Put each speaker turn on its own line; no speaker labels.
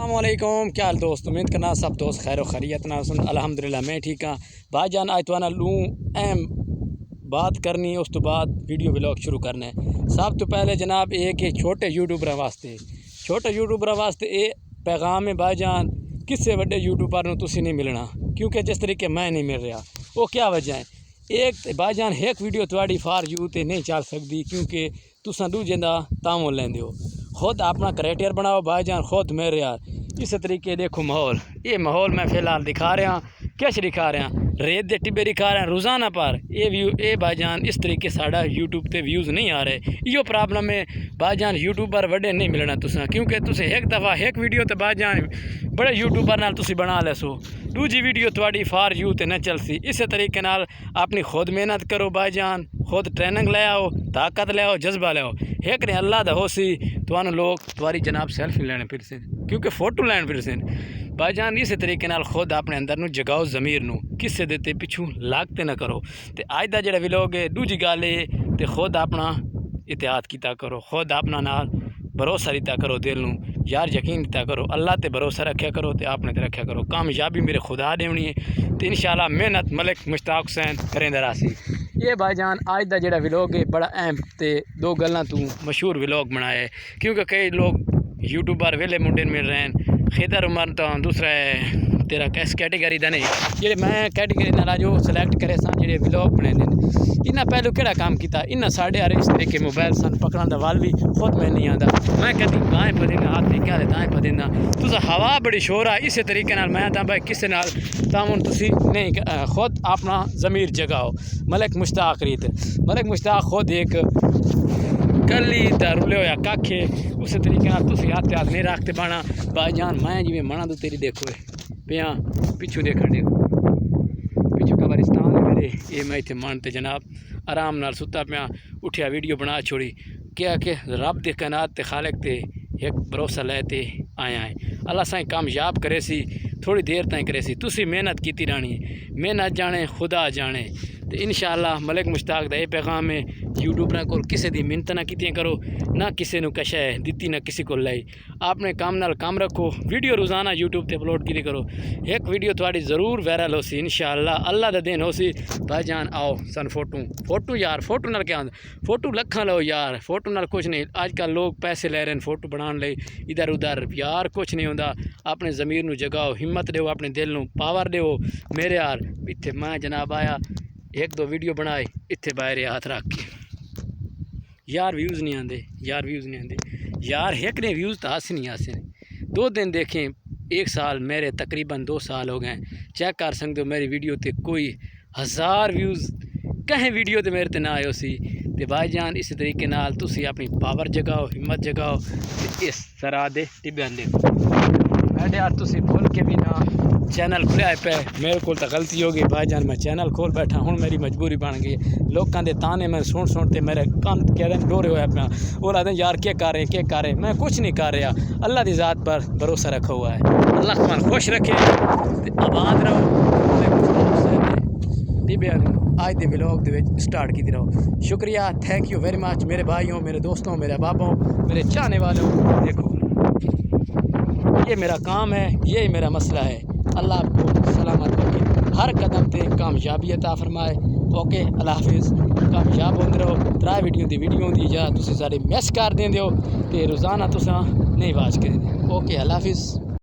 السلام علیکم، کیا حال دوست؟ امید کرنا سب دوست خیر و خیریت نہ سن۔ الحمدللہ میں ٹھیک ہاں بھائی جان۔ آج تو لوں اہم بات کرنی، اس تو بعد ویڈیو ولاگ شروع کرنا ہے۔ سب تو پہلے جناب ایک چھوٹے یوٹیوبر واسطے یہ پیغام ہے بھائی جان، کسے وڈے یوٹیوبر نو تسی نہیں ملنا، کیونکہ جس طریقے میں نہیں مل رہا وہ کیا وجہ ہے؟ ایک بھائی جان ایک ویڈیو تواڈی فار یو تے نہیں چل سکتی، کیونکہ تساں دوجے دا تعاون لیندے ہو۔ خود اپنا کریٹر بناؤ بھائی جان، خود میرے یار اس طریقے دیکھو ماحول، یہ ماحول میں فی الحال دکھا رہا ہوں، کیش دکھا رہا ہوں، ریت دے ٹبے دکھا رہے ہیں روزانہ پر یہ بھائی جان اس طریقے ساڈا یوٹیوب تے ویوز نہیں آ رہے۔ یہ پرابلم ہے بھائی جان، یوٹیوبر وڈے نہیں ملنا تساں، کیونکہ تسے ایک دفعہ ایک ویڈیو تے بھائی جان بڑے یوٹیوبر نال تسی بنا لے سو، دوجی ویڈیو تواڈی فار یو تے نہ چلسی۔ اسی طریقے نال اپنی خود محنت کرو بھائی جان، خود ٹریننگ لے آؤ، طاقت لے آؤ، جذبہ لے آؤ۔ ایک نے اللہ دا ہو سی توانو لوگ تمہاری جناب سیلفی لینے پھر سے، کیونکہ فوٹو لین پھر سے بھائی جان۔ اسی طریقے نال خود اپنے اندر نو جگاؤ ضمیر نو، کسے دیتے پچھوں لاگتے نہ کرو۔ تے آج دا جڑا ویلوگ ہے دوجی گل ہے تے خود اپنا اتحاد کیتا کرو، خود اپنا نال بھروسہ دیتا کرو، دل نو یار یقین دیتا کرو، اللہ تے بھروسہ رکھیا کرو تے اپنے تے رکھیا کرو۔ کامیابی میرے خدا دیونی ہے تے انشاءاللہ محنت ملک مشتاق حسین کریندا راسی۔ یہ بھائی جان آج دا جڑا ویلوگ ہے بڑا اہم تے دو گلاں تو مشہور ویلوگ بنایا ہے، کیونکہ کئی لوگ یوٹیوبر ویلے منڈے مل رہے ہیں۔ خیدر عمر تو دوسرا ہے تیرا کس کیٹیگری دا نہیں، جڑے میں کیٹیگری نال جو سلیکٹ کرے سن جڑے ویلوگ بنے دین، انہاں پہلو کیڑا کام کیتا؟ انہاں ساڈے ہر اس طریقے موبائل سن پکڑن دا وال بھی خود میں نہیں آندا، میں کہتی گائیں پدیندا ہاتھ نہیں کیا دائیں پدیندا تسا ہوا بڑی شور ہے۔ اسی طریقے نال میں آتا بھائی کسے نال تعاون تسی نہیں، خود اپنا ضمیر جگاؤ۔ ملک مشتاق ریت، ملک مشتاق خود ایک کلی دا رولے ہویا ککھ ہے، اسی طریقے نال تسی ہاتھ نہیں رکھتے بانا بھائی جان۔ میں جی منا تو تیری دیکھو پیاں پچھو دیکھن دیکھو پچھو قبرستان ہے میرے، یہ میں اتنے من تے جناب آرام نال ستا پیا، اٹھیا ویڈیو بنا چھوڑی کیا کہ رب دے کائنات تے خالق تے ایک بھروسہ لے تے آیا ہے۔ اللہ سائیں کامیاب کرے سی، تھوڑی دیر تائیں کرے سی، تسی محنت کیتی رہنی ہے، محنت جانے خدا جانے تے انشاءاللہ ملک مشتاق دا یہ پیغام ہے یوٹیوبراں کول کسے دی منت نہ کیتیاں کرو، نہ کسے نو کشا ہے دتی نہ کسی کو لائی، اپنے کام نال کام رکھو، ویڈیو روزانہ یوٹیوب تے اپلوڈ کیتی کرو، ایک ویڈیو تواڈی ضرور وائرل ہو سی انشاءاللہ، اللہ دا دین ہو سی بھائی جان۔ آؤ سن فوٹو یار، فوٹو نال کیا ہوندا؟ فوٹو لکھاں لو یار، فوٹو نال کچھ نہیں۔ آج کل لوگ پیسے لے رہے ہیں فوٹو بنان لئی ادھر ادھر، یار کچھ نہیں ہوندا۔ اپنے ضمیر نو جگاؤ، ہمت دیو، اپنے دل نو پاور دیو میرے یار۔ اتھے میں جناب آیا ایک دو ویڈیو بنائے اتھے باہر ہاتھ رکھ کے، یار ویوز نہیں آندے، یار ویوز نہیں آندے یار، ایک نے ویوز تو حاصل نہیں حاصل، 2 دن دیکھیں 1 سال، میرے تقریباً 2 سال ہو گئے، چیک کر سکتے ہو میری ویڈیو تے کوئی 1000 ویوز کہیں ویڈیو تے میرے تے نہ آئے سی۔ تے بھائی جان اسی طریقے نال تسی اپنی پاور جگاؤ، ہمت جگاؤ تے اس طرح دے ٹبیاں دیکھو میرے یار۔ تسی بھول کے بھی نہ چینل کھلیا پہ، میرے کو تو غلطی ہو گئی بھائی جان، میں چینل کھول بیٹھا ہوں، میری مجبوری بن گئی۔ لوکاں دے تانے میں سنتے میرے کان کہہ دیں ڈورے ہویا پیا، وہ آتے ہیں یار کیا کر رہے ہیں کیا کر رہے ہیں، میں کچھ نہیں کر رہا، اللہ دی ذات پر بھروسہ رکھا ہوا ہے۔ اللہ تمہیں خوش رکھے تے آباد رہو۔ آج دے ولاگ دے وچ سٹارٹ کیتی رہو، شکریہ، تھینک یو ویری مچ میرے بھائیوں، میرے دوستوں، میرے بابوں، میرے چاہنے والوں۔ دیکھو یہ میرا کام ہے، یہی میرا مسئلہ ہے۔ اللہ آپ کو سلامت رکھے، ہر قدم تے کامیابی عطا فرمائے۔ اوکے اللہ حافظ، کامیاب ہوندے رہو۔ 3 ویڈیو دی اجازت تسی سارے مس کر دیندے ہو تے روزانہ تساں نہیں واچ کے دیندے۔ اوکے اللہ حافظ۔